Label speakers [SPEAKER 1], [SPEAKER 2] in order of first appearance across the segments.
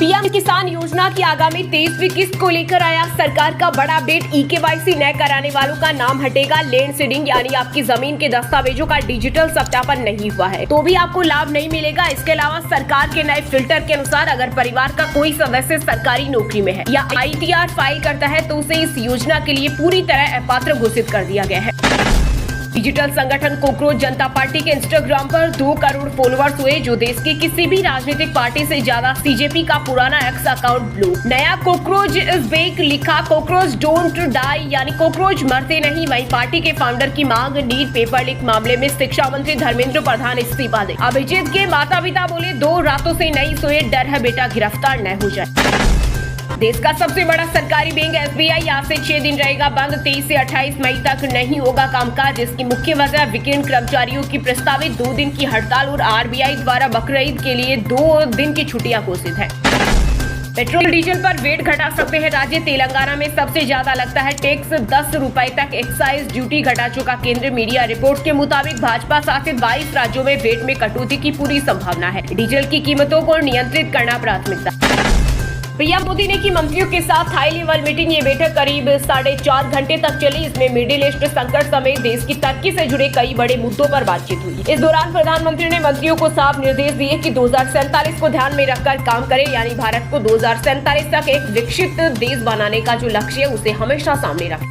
[SPEAKER 1] PM किसान योजना की आगामी 23वीं किस्त को लेकर आया सरकार का बड़ा अपडेट। ई-केवाईसी न कराने वालों का नाम हटेगा। लैंड सीडिंग यानी आपकी जमीन के दस्तावेजों का डिजिटल सत्यापन नहीं हुआ है तो भी आपको लाभ नहीं मिलेगा। इसके अलावा सरकार के नए फिल्टर के अनुसार अगर परिवार का कोई सदस्य सरकारी नौकरी में है या ITR फाइल करता है तो उसे इस योजना के लिए पूरी तरह अपात्र घोषित कर दिया गया है। डिजिटल संगठन कोकरोच जनता पार्टी के इंस्टाग्राम पर 2 करोड़ फॉलोअर्स हुए, जो देश की किसी भी राजनीतिक पार्टी से ज्यादा। CJP का पुराना एक्स अकाउंट ब्लॉक। नया कोकरोच इज बैक लिखा, कोकरोच डोंट डाई यानी कोकरोच मरते नहीं। वहीं पार्टी के फाउंडर की मांग, नीट पेपर लीक मामले में शिक्षा मंत्री धर्मेंद्र प्रधान इस्तीफा दे। अभिजीत के माता पिता बोले 2 रातों से नहीं सोए, डर है बेटा गिरफ्तार न हो जाए। देश का सबसे बड़ा सरकारी बैंक SBI आज से 6 दिन रहेगा बंद। 23 से 28 मई तक नहीं होगा कामकाज, जिसकी मुख्य वजह वीकेंड कर्मचारियों की प्रस्तावित 2 दिन की हड़ताल और RBI द्वारा बकरीद के लिए 2 दिन की छुट्टियां घोषित है। पेट्रोल डीजल पर वेट घटा सकते हैं राज्य। तेलंगाना में सबसे ज्यादा लगता है टैक्स, 10 रुपए तक एक्साइज ड्यूटी घटा चुका केंद्र। मीडिया रिपोर्ट के मुताबिक भाजपा शासित 22 राज्यों में वेट में कटौती की पूरी संभावना है। डीजल की कीमतों को नियंत्रित करना प्राथमिकता। पीएम मोदी ने की मंत्रियों के साथ हाई लेवल मीटिंग। ये बैठक करीब 4.5 घंटे तक चली। इसमें मिडिल ईस्ट संकट समेत देश की तरक्की से जुड़े कई बड़े मुद्दों पर बातचीत हुई। इस दौरान प्रधानमंत्री ने मंत्रियों को साफ निर्देश दिए कि 2047 को ध्यान में रखकर काम करें, यानी भारत को 2047 तक एक विकसित देश बनाने का जो लक्ष्य है उसे हमेशा सामने रखें।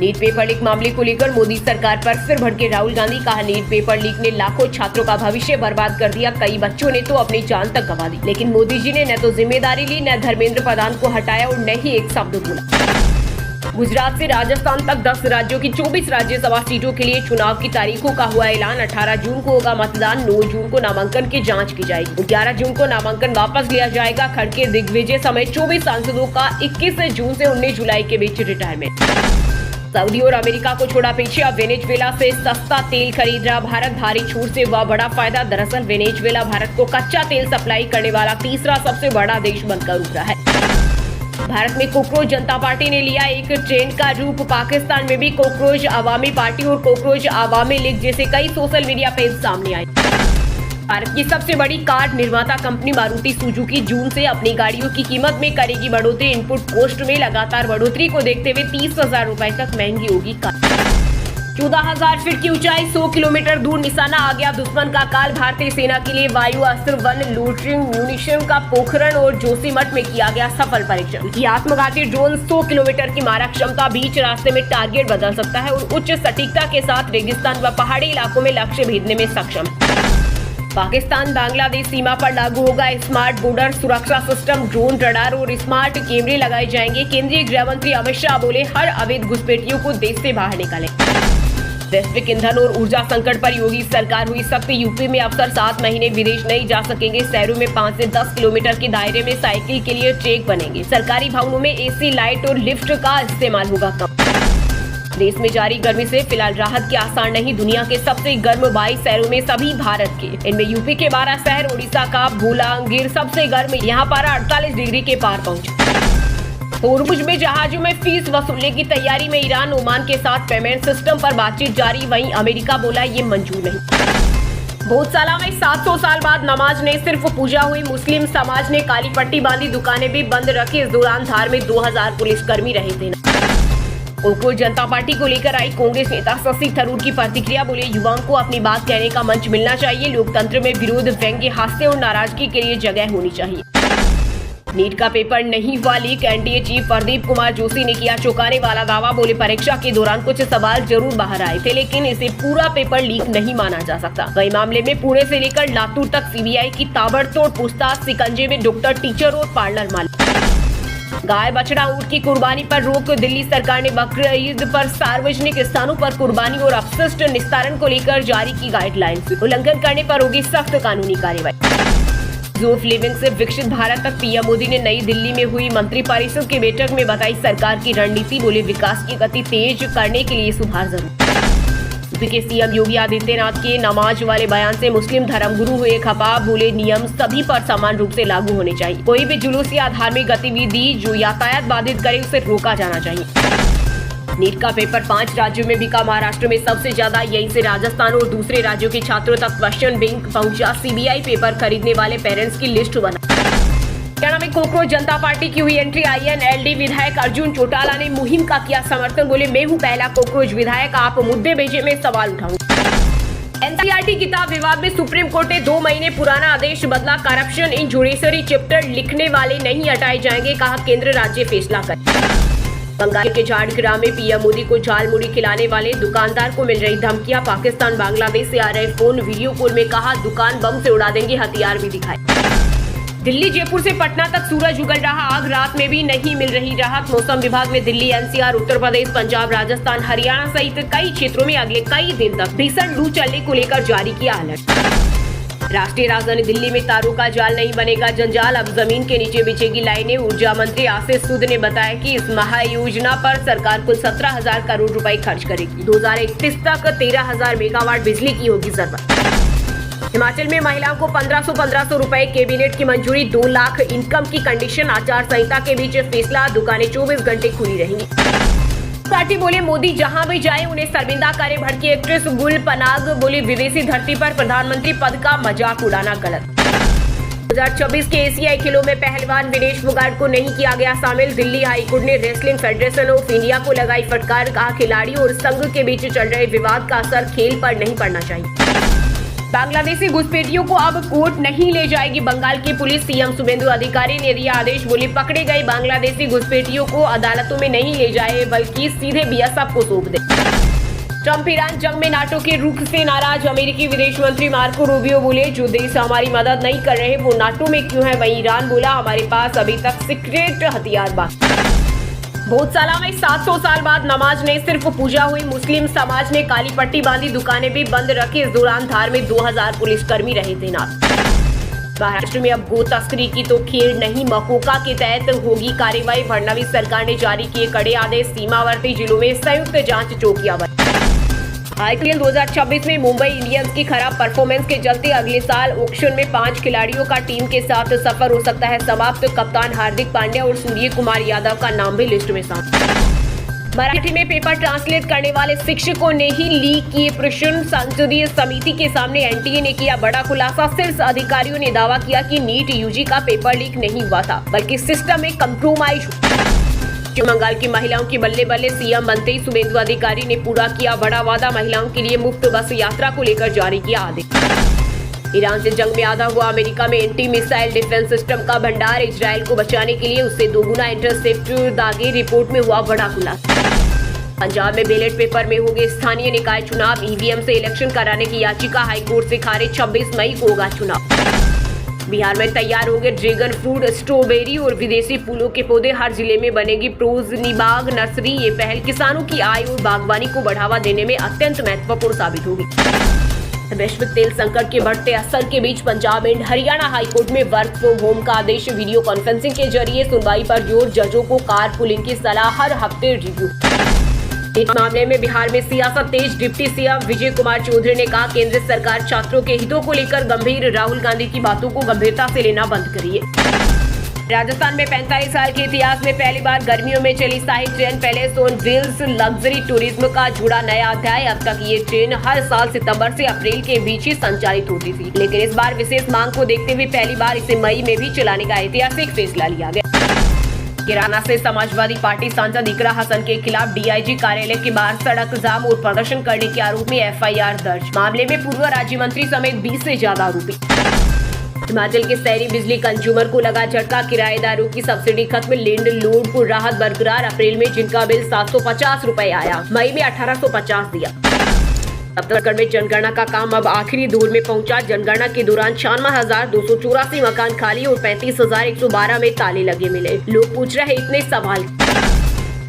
[SPEAKER 1] नीट पेपर लीक मामले को लेकर मोदी सरकार पर फिर भड़के राहुल गांधी। कहा, नीट पेपर लीक ने लाखों छात्रों का भविष्य बर्बाद कर दिया, कई बच्चों ने तो अपनी जान तक गंवा दी। लेकिन मोदी जी ने न तो जिम्मेदारी ली, न धर्मेंद्र प्रधान को हटाया और न ही एक शब्द बोला। गुजरात से राजस्थान तक 10 राज्यों की 24 राज्यसभा सीटों के लिए चुनाव की तारीखों का हुआ ऐलान। 18 जून को होगा मतदान, 9 जून को नामांकन की जांच की जाएगी, 11 जून को नामांकन वापस लिया जाएगा। खड़ के दिग्विजय समेत 24 सांसदों का 21 जून से 19 जुलाई के बीच रिटायरमेंट। सऊदी और अमेरिका को छोड़ा पीछे, अब वेनेजुएला से सस्ता तेल खरीद रहा भारत। भारी छूट से हुआ बड़ा फायदा। दरअसल वेनेजुएला भारत को कच्चा तेल सप्लाई करने वाला तीसरा सबसे बड़ा देश बनकर उभरा है। भारत में कोकरोच जनता पार्टी ने लिया एक ट्रेंड का रूप। पाकिस्तान में भी कोकरोच अवामी पार्टी और कोकरोच अवामी लीग जैसे कई सोशल मीडिया पेज सामने आए। भारत की सबसे बड़ी कार निर्माता कंपनी मारुति सुजुकी जून से अपनी गाड़ियों की कीमत में करेगी बढ़ोतरी। इनपुट कॉस्ट में लगातार बढ़ोतरी को देखते हुए 30,000 रुपए तक महंगी होगी कार। 14,000 फीट की ऊंचाई, 100 किलोमीटर दूर निशाना आ गया दुश्मन का काल। भारतीय सेना के लिए वायु अस्त्र, वन लोटरिंग म्यूनिशन का पोखरण और जोशीमठ में किया गया सफल परीक्षण। ये आत्मघाती ड्रोन 100 किलोमीटर की मारक क्षमता, बीच रास्ते में टारगेट बदल सकता है और उच्च सटीकता के साथ रेगिस्तान व पहाड़ी इलाकों में लक्ष्य भेदने में सक्षम है। पाकिस्तान बांग्लादेश सीमा पर लागू होगा स्मार्ट बॉर्डर सुरक्षा सिस्टम। ड्रोन, रडार और स्मार्ट कैमरे लगाए जाएंगे। केंद्रीय गृह मंत्री अमित शाह बोले, हर अवैध घुसपैठियों को देश से बाहर निकालें। वैश्विक ईंधन और ऊर्जा संकट पर योगी सरकार हुई सख्त। यूपी में अफसर 7 महीने विदेश नहीं जा सकेंगे। शहरों में 5 से 10 किलोमीटर के दायरे में साइकिल के लिए ट्रैक बनेंगे। सरकारी भवनों में AC, लाइट और लिफ्ट का इस्तेमाल होगा कम। देश में जारी गर्मी से फिलहाल राहत के आसार नहीं। दुनिया के सबसे गर्म 22 शहरों में सभी भारत के, इनमें यूपी के 12 शहर, ओडिशा का भोलांगिर सबसे गर्म। यहाँ पारा 48 डिग्री के पार पहुंचा। होर्मुज में जहाजों में फीस वसूलने की तैयारी में ईरान, ओमान के साथ पेमेंट सिस्टम पर बातचीत जारी। वहीं अमेरिका बोला ये मंजूर नहीं। भोजसाला में 700 साल बाद नमाज नहीं सिर्फ पूजा हुई। मुस्लिम समाज ने काली पट्टी बांधी, दुकानें भी बंद रखी। इस दौरान धार में 2000 पुलिसकर्मी रहे थे। कोकरोच जनता पार्टी को लेकर आई कांग्रेस नेता शशि थरूर की प्रतिक्रिया। बोले, युवाओं को अपनी बात कहने का मंच मिलना चाहिए। लोकतंत्र में विरोध, व्यंग्य, हास्य और नाराजगी के लिए जगह होनी चाहिए। नीट का पेपर नहीं हुआ leak. NTA chief Pradeep Kumar Joshi ने किया चौंकाने वाला दावा। बोले, परीक्षा के दौरान कुछ सवाल जरूर बाहर आए थे, लेकिन इसे पूरा पेपर लीक नहीं माना जा सकता। वही मामले में पुणे से लेकर लातूर तक CBI की ताबड़तोड़ पूछताछ। शिकंजे में डॉक्टर, टीचर और पार्लर मालिक। गाय, बछड़ा, ऊंट की कुर्बानी पर रोक। दिल्ली सरकार ने बकरीद पर सार्वजनिक स्थानों पर कुर्बानी और अपशिष्ट निस्तारण को लेकर जारी की गाइडलाइंस। उल्लंघन करने पर होगी सख्त कानूनी कार्रवाई। ईज ऑफ लिविंग से विकसित भारत तक पीएम मोदी ने नई दिल्ली में हुई मंत्रिपरिषद की बैठक में बताई सरकार की रणनीति। बोले, विकास की गति तेज करने के लिए सुधार जरूरी। यूपी के CM योगी आदित्यनाथ के नमाज वाले बयान से मुस्लिम धर्मगुरु हुए खफा। बोले, नियम सभी पर समान रूप से लागू होने चाहिए। कोई भी जुलूस या धार्मिक गतिविधि जो यातायात बाधित करे उसे रोका जाना चाहिए। नीट का पेपर 5 राज्यों में बिका। महाराष्ट्र में सबसे ज्यादा, यहीं से राजस्थान और दूसरे राज्यों के छात्रों तक क्वेश्चन बैंक पहुंचा। CBI पेपर खरीदने वाले पेरेंट्स की लिस्ट बना। में कॉकरोच जनता पार्टी की हुई एंट्री। INLD विधायक अर्जुन चौटाला ने मुहिम का किया समर्थन। बोले, मैं हूं पहला कॉकरोच विधायक, आप मुद्दे भेजे मैं सवाल उठाऊंगा। NCERT किताब विवाद में सुप्रीम कोर्ट ने 2 महीने पुराना आदेश बदला। करप्शन इन जुडिशरी चैप्टर लिखने वाले नहीं हटाए जाएंगे, कहा केंद्र राज्य फैसला करे। बंगाल के झारग्राम में पीएम मोदी को झाल मुड़ी खिलाने वाले दुकानदार को मिल रही धमकियां। पाकिस्तान बांग्लादेश से आ रहे फोन वीडियो कॉल में कहा दुकान बम से उड़ा देंगे, हथियार भी दिखाए। दिल्ली जयपुर से पटना तक सूरज उगल रहा आग, रात में भी नहीं मिल रही राहत। मौसम विभाग ने दिल्ली, NCR, उत्तर प्रदेश, पंजाब, राजस्थान, हरियाणा सहित कई क्षेत्रों में अगले कई दिन तक भीषण लू चलने को लेकर जारी किया अलर्ट। राष्ट्रीय राजधानी दिल्ली में तारों का जाल नहीं बनेगा जंजाल, अब जमीन के नीचे बिछेगी लाइनें। ऊर्जा मंत्री आशीष सूद ने बताया कि इस महायोजना पर सरकार कुल 17,000 करोड़ रुपए खर्च करेगी। 2031 तक 13,000 मेगावाट बिजली की होगी जरूरत। हिमाचल में महिलाओं को 1500 रुपए, कैबिनेट की मंजूरी। 2 लाख इनकम की कंडीशन, आचार संहिता के बीच फैसला। दुकानें 24 घंटे खुली रहेंगी। पार्टी बोले, मोदी जहां भी जाए उन्हें शर्मिंदा करे। भड़की एक्ट्रेस गुल पनाग बोली, विदेशी धरती पर प्रधानमंत्री पद का मजाक उड़ाना गलत। 2024 के एशियाई खेलों में पहलवान विनेश फोगाट को नहीं किया गया शामिल। दिल्ली हाईकोर्ट ने रेसलिंग फेडरेशन ऑफ इंडिया को लगाई फटकार, कहा खिलाड़ियों और संघ के बीच चल रहे विवाद का असर खेल पर नहीं पड़ना चाहिए। बांग्लादेशी घुसपैठियों को अब कोर्ट नहीं ले जाएगी बंगाल की पुलिस, सीएम शुभेंदु अधिकारी ने दिया आदेश। बोले, पकड़े गए बांग्लादेशी घुसपैठियों को अदालतों में नहीं ले जाए बल्कि सीधे BSF को सौंप दे। ट्रंप ईरान जंग में नाटो के रुख से नाराज। अमेरिकी विदेश मंत्री मार्को रूबियो बोले, जो देश हमारी मदद नहीं कर रहे वो नाटो में क्यों है। वहीं ईरान बोला, हमारे पास अभी तक सीक्रेट हथियार बाकी। भोजसाला में 700 साल बाद नमाज नहीं सिर्फ पूजा हुई। मुस्लिम समाज ने काली पट्टी बांधी, दुकानें भी बंद रखी। इस दौरान धार में 2000 पुलिसकर्मी रहे तैनात। महाराष्ट्र में अब गो तस्करी की तो खेल नहीं, मकोका के तहत होगी कार्रवाई। फडणवीस सरकार ने जारी किए कड़े आदेश। सीमावर्ती जिलों में संयुक्त जांच चौकियां बनी। IPL 2026 में मुंबई इंडियंस की खराब परफॉर्मेंस के चलते अगले साल ऑक्शन में 5 खिलाड़ियों का टीम के साथ सफर हो सकता है समाप्त। कप्तान हार्दिक पांड्या और सूर्य कुमार यादव का नाम भी लिस्ट में शामिल। मराठी में पेपर ट्रांसलेट करने वाले शिक्षकों ने ही लीक किए प्रश्न। संसदीय समिति के सामने NTA ने किया बड़ा खुलासा। शीर्ष अधिकारियों ने दावा किया कि नीट UG का पेपर लीक नहीं हुआ था बल्कि सिस्टम में कंप्रोमाइज। पश्चिम बंगाल की महिलाओं की बल्ले बल्ले, सीएम बनते ही शुभेंदु अधिकारी ने पूरा किया बड़ा वादा। महिलाओं के लिए मुफ्त बस यात्रा को लेकर जारी किया आदेश। ईरान से जंग में आधा हुआ अमेरिका में एंटी मिसाइल डिफेंस सिस्टम का भंडार। इजराइल को बचाने के लिए उससे दोगुना इंटरसेप्ट दागे, रिपोर्ट में हुआ बड़ा खुलासा। पंजाब में बैलेट पेपर में होंगे स्थानीय निकाय चुनाव। EVM से इलेक्शन कराने की याचिका हाईकोर्ट से खारिज। 26 मई को होगा चुनाव। बिहार में तैयार होंगे ड्रैगन फ्रूट, स्ट्रॉबेरी और विदेशी फूलों के पौधे। हर जिले में बनेगी प्रोजनीबाग नर्सरी। ये पहल किसानों की आय और बागवानी को बढ़ावा देने में अत्यंत महत्वपूर्ण साबित होगी। वैश्विक तेल संकट के बढ़ते असर के बीच पंजाब एंड हरियाणा हाईकोर्ट में वर्क फ्रॉम होम का आदेश। वीडियो कॉन्फ्रेंसिंग के जरिए सुनवाई पर जोर। जजों को कार पुलिंग की सलाह, हर हफ्ते रिव्यू। इस मामले में बिहार में सियासत तेज। डिप्टी CM विजय कुमार चौधरी ने कहा, केंद्र सरकार छात्रों के हितों को लेकर गंभीर। राहुल गांधी की बातों को गंभीरता से लेना बंद करिए। राजस्थान में 45 साल के इतिहास में पहली बार गर्मियों में चली शाही train palace on wheels. Luxury tourism का जुड़ा नया अध्याय। अब तक ये ट्रेन हर साल सितंबर से अप्रैल के बीच ही संचालित होती थी, लेकिन इस बार विशेष मांग को देखते हुए पहली बार इसे मई में भी चलाने का ऐतिहासिक फैसला लिया गया। किराना से समाजवादी पार्टी सांसद इकरा हसन के खिलाफ DIG कार्यालय के बाहर सड़क जाम और प्रदर्शन करने के आरोप में FIR दर्ज। मामले में पूर्व राज्य मंत्री समेत 20 से ज्यादा आरोपी। हिमाचल के शहरी बिजली कंज्यूमर को लगा झटका। किराएदारों की सब्सिडी खत्म, लैंड लॉर्ड को राहत बरकरार। अप्रैल में जिनका बिल 750 रुपए आया, मई में 1850 दिया। छत्तीसगढ़ में जनगणना का काम अब आखिरी दौर में पहुंचा। जनगणना के दौरान 96,284 मकान खाली और 35,112 में ताले लगे मिले। लोग पूछ रहे इतने सवाल।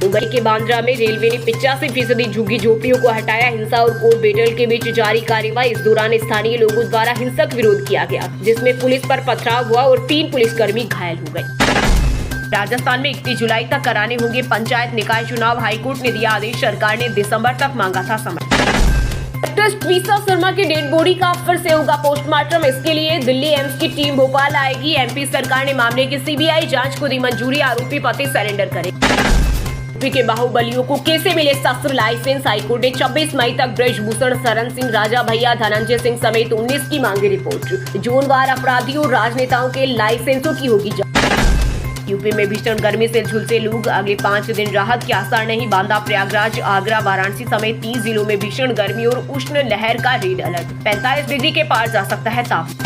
[SPEAKER 1] मुंबई के बांद्रा में रेलवे ने 85% झुग्गी झोपड़ियों को हटाया। हिंसा और कोर्ट बैटल के बीच जारी कार्रवाई। इस दौरान स्थानीय लोगों द्वारा हिंसक विरोध किया गया, जिसमें पुलिस पर पथराव हुआ और 3 पुलिसकर्मी घायल हो गए। राजस्थान में 31 जुलाई तक कराने होंगे पंचायत निकाय चुनाव। हाईकोर्ट ने दिया आदेश, सरकार ने दिसंबर तक मांगा था समय। डॉक्टर ट्वीसा शर्मा की डेड बॉडी का फिर से होगा पोस्टमार्टम। इसके लिए दिल्ली एम्स की टीम भोपाल आएगी। MP सरकार ने मामले की CBI जांच को दी मंजूरी। आरोपी पति सरेंडर करे। यूपी के बाहुबलियों को कैसे मिले शस्त्र लाइसेंस। हाईकोर्ट ने 26 मई तक ब्रजभूषण शरण सिंह, राजा भैया, धनंजय सिंह समेत 19 की मांगी रिपोर्ट। जोनवार अपराधियों और राजनेताओं के लाइसेंसों की होगी जांच। यूपी में भीषण गर्मी से झुलसे लोग, अगले 5 दिन राहत के आसार नहीं। बांदा, प्रयागराज, आगरा, वाराणसी समेत 30 जिलों में भीषण गर्मी और उष्ण लहर का रेड अलर्ट। 45 डिग्री के पार जा सकता है तापमान।